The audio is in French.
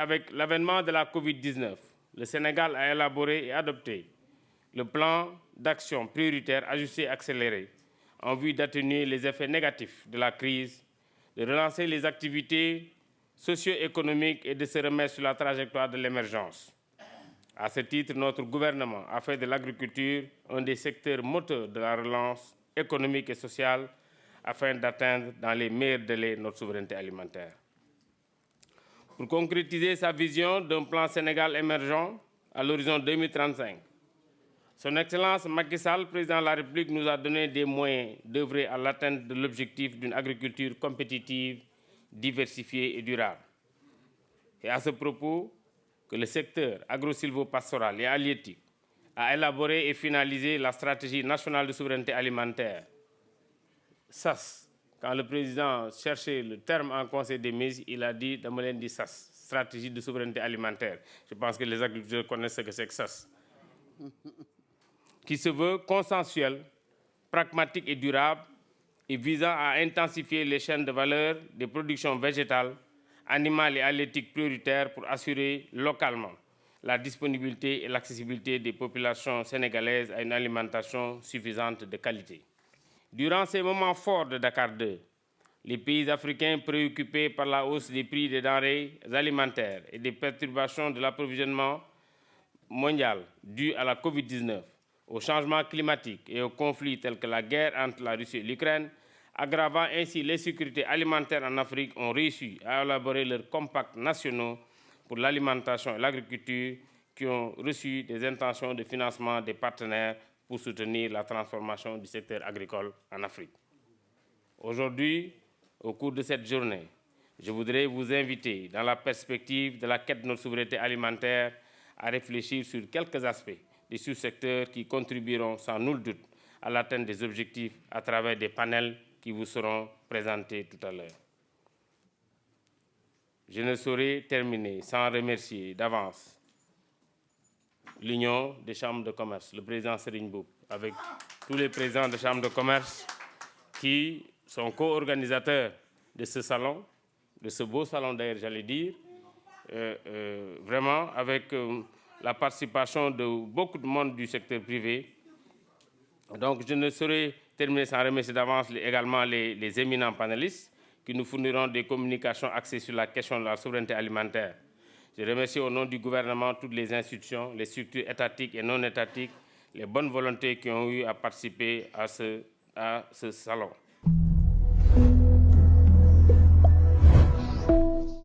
Avec l'avènement de la Covid-19, le Sénégal a élaboré et adopté le plan d'action prioritaire ajusté et accéléré en vue d'atténuer les effets négatifs de la crise, de relancer les activités socio-économiques et de se remettre sur la trajectoire de l'émergence. À ce titre, notre gouvernement a fait de l'agriculture un des secteurs moteurs de la relance économique et sociale afin d'atteindre dans les meilleurs délais notre souveraineté alimentaire. Pour concrétiser sa vision d'un plan Sénégal émergent à l'horizon 2035, Son Excellence Macky Sall, président de la République, nous a donné des moyens d'œuvrer à l'atteinte de l'objectif d'une agriculture compétitive, diversifiée et durable. Et à ce propos, que le secteur agro-silvopastoral et halieutique a élaboré et finalisé la stratégie nationale de souveraineté alimentaire, SAS. Quand le président cherchait le terme en Conseil des ministres, il a dit Damalen dit SAS, stratégie de souveraineté alimentaire. Je pense que les agriculteurs connaissent ce que c'est que SAS. Qui se veut consensuel, pragmatique et durable, et visant à intensifier les chaînes de valeur des productions végétales, animales et halieutiques prioritaires pour assurer localement la disponibilité et l'accessibilité des populations sénégalaises à une alimentation suffisante de qualité. Durant ces moments forts de Dakar 2, les pays africains préoccupés par la hausse des prix des denrées alimentaires et des perturbations de l'approvisionnement mondial dues à la Covid-19, au changement climatique et aux conflits tels que la guerre entre la Russie et l'Ukraine, aggravant ainsi l'insécurité alimentaire en Afrique, ont réussi à élaborer leurs compacts nationaux pour l'alimentation et l'agriculture qui ont reçu des intentions de financement des partenaires pour soutenir la transformation du secteur agricole en Afrique. Aujourd'hui, au cours de cette journée, je voudrais vous inviter, dans la perspective de la quête de notre souveraineté alimentaire, à réfléchir sur quelques aspects des sous-secteurs qui contribueront sans nul doute à l'atteinte des objectifs à travers des panels qui vous seront présentés tout à l'heure. Je ne saurais terminer sans remercier d'avance l'Union des chambres de commerce, le président Serigne Mboup, avec tous les présidents de chambres de commerce qui sont co-organisateurs de ce salon, de ce beau salon d'ailleurs, j'allais dire, vraiment avec la participation de beaucoup de monde du secteur privé. Donc je ne saurais terminer sans remercier d'avance également les éminents panélistes qui nous fourniront des communications axées sur la question de la souveraineté alimentaire. Je remercie au nom du gouvernement toutes les institutions, les structures étatiques et non étatiques, les bonnes volontés qui ont eu à participer à ce salon.